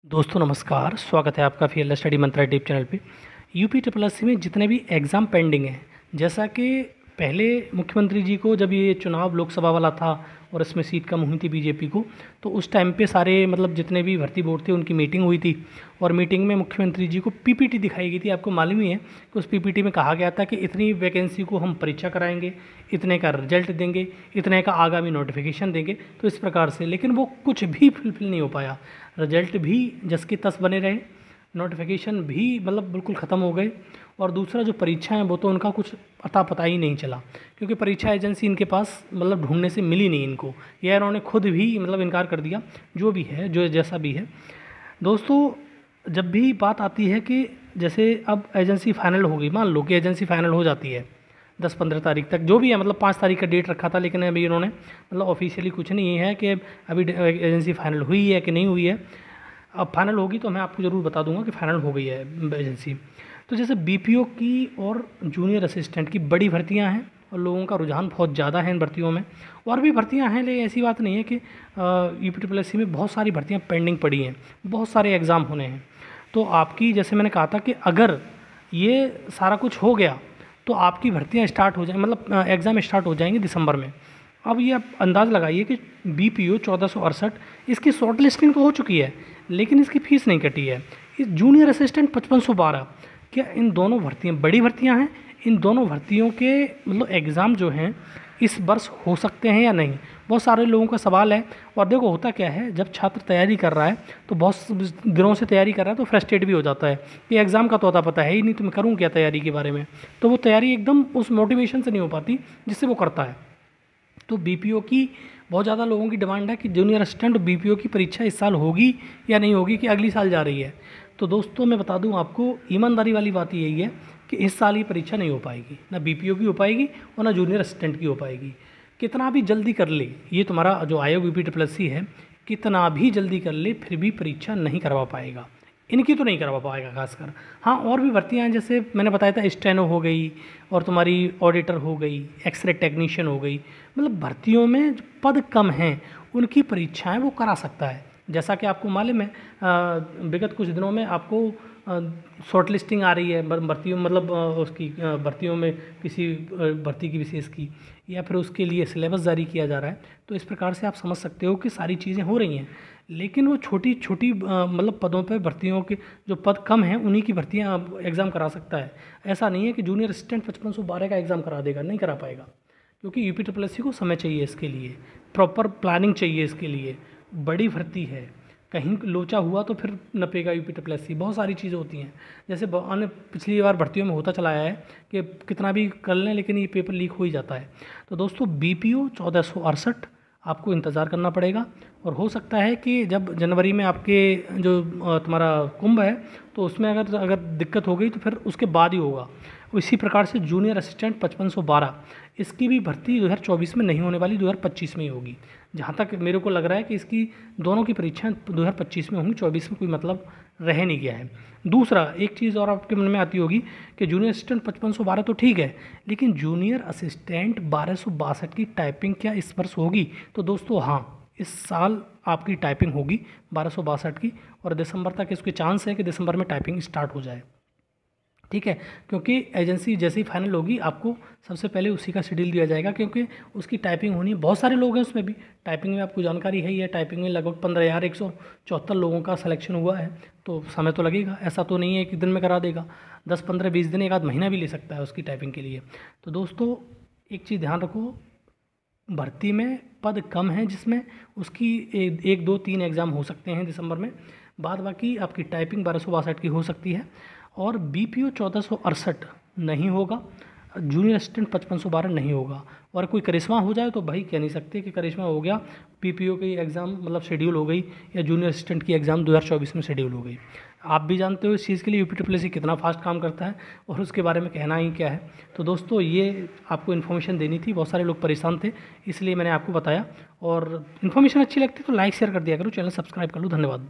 दोस्तों नमस्कार, स्वागत है आपका फील्ड स्टडी मंत्रा यूट्यूब चैनल पे। यूपी ट्रिपल एस सी में जितने भी एग्ज़ाम पेंडिंग हैं, जैसा कि पहले मुख्यमंत्री जी को जब ये चुनाव लोकसभा वाला था और इसमें सीट कम हुई थी बीजेपी को, तो उस टाइम पे सारे जितने भी भर्ती बोर्ड थे उनकी मीटिंग हुई थी और मीटिंग में मुख्यमंत्री जी को पीपीटी दिखाई गई थी। आपको मालूम ही है कि उस पीपीटी में कहा गया था कि इतनी वैकेंसी को हम परीक्षा कराएंगे, इतने का रिजल्ट देंगे, इतने का आगामी नोटिफिकेशन देंगे, तो इस प्रकार से। लेकिन वो कुछ भी फुलफिल नहीं हो पाया। रिजल्ट भी जस के तस बने रहे, नोटिफिकेशन भी बिल्कुल ख़त्म हो गए, और दूसरा जो परीक्षा है वो तो उनका कुछ अता पता ही नहीं चला, क्योंकि परीक्षा एजेंसी इनके पास ढूंढने से मिली नहीं इनको, या इन्होंने खुद भी इनकार कर दिया। जो भी है, जो जैसा भी है दोस्तों, जब भी बात आती है कि जैसे अब एजेंसी फाइनल हो गई, मान लो कि एजेंसी फाइनल हो जाती है 10-15 तारीख तक, जो भी है 5 तारीख का डेट रखा था, लेकिन अभी इन्होंने ऑफिशियली कुछ नहीं है कि अभी एजेंसी फाइनल हुई है कि नहीं हुई है। अब फाइनल होगी तो मैं आपको ज़रूर बता दूंगा कि फाइनल हो गई है एजेंसी। तो जैसे बीपीओ की और जूनियर असिस्टेंट की बड़ी भर्तियां हैं और लोगों का रुझान बहुत ज़्यादा है इन भर्तियों में। और भी भर्तियां हैं, लेकिन ऐसी बात नहीं है कि यूपी ट्रिपल एस सी में बहुत सारी भर्तियां पेंडिंग पड़ी हैं, बहुत सारे एग्ज़ाम होने हैं। तो आपकी, जैसे मैंने कहा था कि अगर ये सारा कुछ हो गया तो आपकी भर्तियां स्टार्ट हो जाए, एग्ज़ाम स्टार्ट हो जाएंगे दिसंबर में। अब ये आप अंदाज़ लगाइए कि बीपीओ 1468 इसकी शॉर्ट लिस्टिंग तो हो चुकी है, लेकिन इसकी फ़ीस नहीं कटी है। इस जूनियर असिस्टेंट 5512, क्या इन दोनों भर्तियां बड़ी भर्तियां हैं? इन दोनों भर्तियों के एग्ज़ाम जो हैं इस वर्ष हो सकते हैं या नहीं, बहुत सारे लोगों का सवाल है। और देखो, होता क्या है, जब छात्र तैयारी कर रहा है तो बहुत दिनों से तैयारी कर रहा है तो फ्रस्ट्रेट भी हो जाता है कि एग्ज़ाम का तो अता पता है ही नहीं, तो मैं करूँ क्या तैयारी के बारे में। तो वो तैयारी एकदम उस मोटिवेशन से नहीं हो पाती जिससे वो करता है। तो बीपीओ की बहुत ज़्यादा लोगों की डिमांड है कि जूनियर असिस्टेंट बीपीओ की परीक्षा इस साल होगी या नहीं होगी, कि अगली साल जा रही है। तो दोस्तों मैं बता दूं आपको, ईमानदारी वाली बात यही है कि इस साल ये परीक्षा नहीं हो पाएगी, ना बीपीओ की हो पाएगी और ना जूनियर असिस्टेंट की हो पाएगी। कितना भी जल्दी कर ले ये तुम्हारा जो आयोग यूपी ट्रिपल एस सी है, कितना भी जल्दी कर ले फिर भी परीक्षा नहीं करवा पाएगा, इनकी तो नहीं करवा पाएगा खासकर। हाँ, और भी भर्तियाँ हैं, जैसे मैंने बताया था स्टेनो हो गई और तुम्हारी ऑडिटर हो गई, एक्सरे टेक्नीशियन हो गई। भर्तियों में जो पद कम हैं उनकी परीक्षाएं वो करा सकता है। जैसा कि आपको मालूम है, विगत कुछ दिनों में आपको शॉर्ट लिस्टिंग आ रही है भर्तियों, उसकी भर्तियों में किसी भर्ती की विशेष की, या फिर उसके लिए सिलेबस जारी किया जा रहा है। तो इस प्रकार से आप समझ सकते हो कि सारी चीज़ें हो रही हैं, लेकिन वो छोटी छोटी पदों पर भर्तियों के जो पद कम हैं उन्हीं की भर्तियां एग्ज़ाम करा सकता है। ऐसा नहीं है कि जूनियर असिस्टेंट 5512 का एग्ज़ाम करा देगा, नहीं करा पाएगा, क्योंकि यूपी ट्रिपल एस सी को समय चाहिए, इसके लिए प्रॉपर प्लानिंग चाहिए, इसके लिए बड़ी भर्ती है। कहीं लोचा हुआ तो फिर नपेगा यूपी ट्रिपल एस सी। बहुत सारी चीज़ें होती हैं, जैसे पिछली बार भर्तियों में होता चला आया है कि कितना भी कर लें लेकिन ये पेपर लीक हो ही जाता है। तो दोस्तों बीपीओ 1468 आपको इंतज़ार करना पड़ेगा, और हो सकता है कि जब जनवरी में आपके जो तुम्हारा कुंभ है तो उसमें अगर दिक्कत हो गई तो फिर उसके बाद ही होगा। इसी प्रकार से जूनियर असिस्टेंट 5512 इसकी भी भर्ती 2024 में नहीं होने वाली, 2025 में ही होगी। जहाँ तक मेरे को लग रहा है कि इसकी दोनों की परीक्षाएं 2025 में होंगी, 24 में कोई रह नहीं गया है। दूसरा, एक चीज़ और आपके मन में आती होगी कि जूनियर असिस्टेंट 5512 तो ठीक है, लेकिन जूनियर असिस्टेंट 1262 की टाइपिंग क्या इस वर्ष होगी? तो दोस्तों हाँ, इस साल आपकी टाइपिंग होगी 1262 की, और दिसंबर तक इसके चांस है कि दिसंबर में टाइपिंग स्टार्ट हो जाए। ठीक है, क्योंकि एजेंसी जैसे ही फाइनल होगी आपको सबसे पहले उसी का शेड्यूल दिया जाएगा, क्योंकि उसकी टाइपिंग होनी है। बहुत सारे लोग हैं उसमें भी, टाइपिंग में आपको जानकारी है ही है, टाइपिंग में लगभग 15,174 लोगों का सिलेक्शन हुआ है। तो समय तो लगेगा, ऐसा तो नहीं है कि दिन में करा देगा, 10, 15, 20 दिन, एक आध महीना भी ले सकता है उसकी टाइपिंग के लिए। तो दोस्तों एक चीज़ ध्यान रखो, भर्ती में पद कम हैं जिसमें उसकी 1, 2, 3 एग्ज़ाम हो सकते हैं दिसंबर में, बाद बाकी आपकी टाइपिंग 1262 की हो सकती है। और बीपीओ 1468 नहीं होगा, जूनियर असिस्टेंट 5512 नहीं होगा। और कोई करिश्मा हो जाए तो भाई कह नहीं सकते कि करिश्मा हो गया, बीपीओ की एग्ज़ाम शेड्यूल हो गई, या जूनियर असिस्टेंट की एग्ज़ाम 2024 में शेड्यूल हो गई। आप भी जानते हो इस चीज़ के लिए यूपी ट्रिपल एस सी कितना फास्ट काम करता है, और उसके बारे में कहना ही क्या है। तो दोस्तों ये आपको इन्फॉर्मेशन देनी थी, बहुत सारे लोग परेशान थे इसलिए मैंने आपको बताया। और इन्फॉर्मेशन अच्छी लगती है तो लाइक शेयर कर दिया करो, चैनल सब्सक्राइब कर लो। धन्यवाद।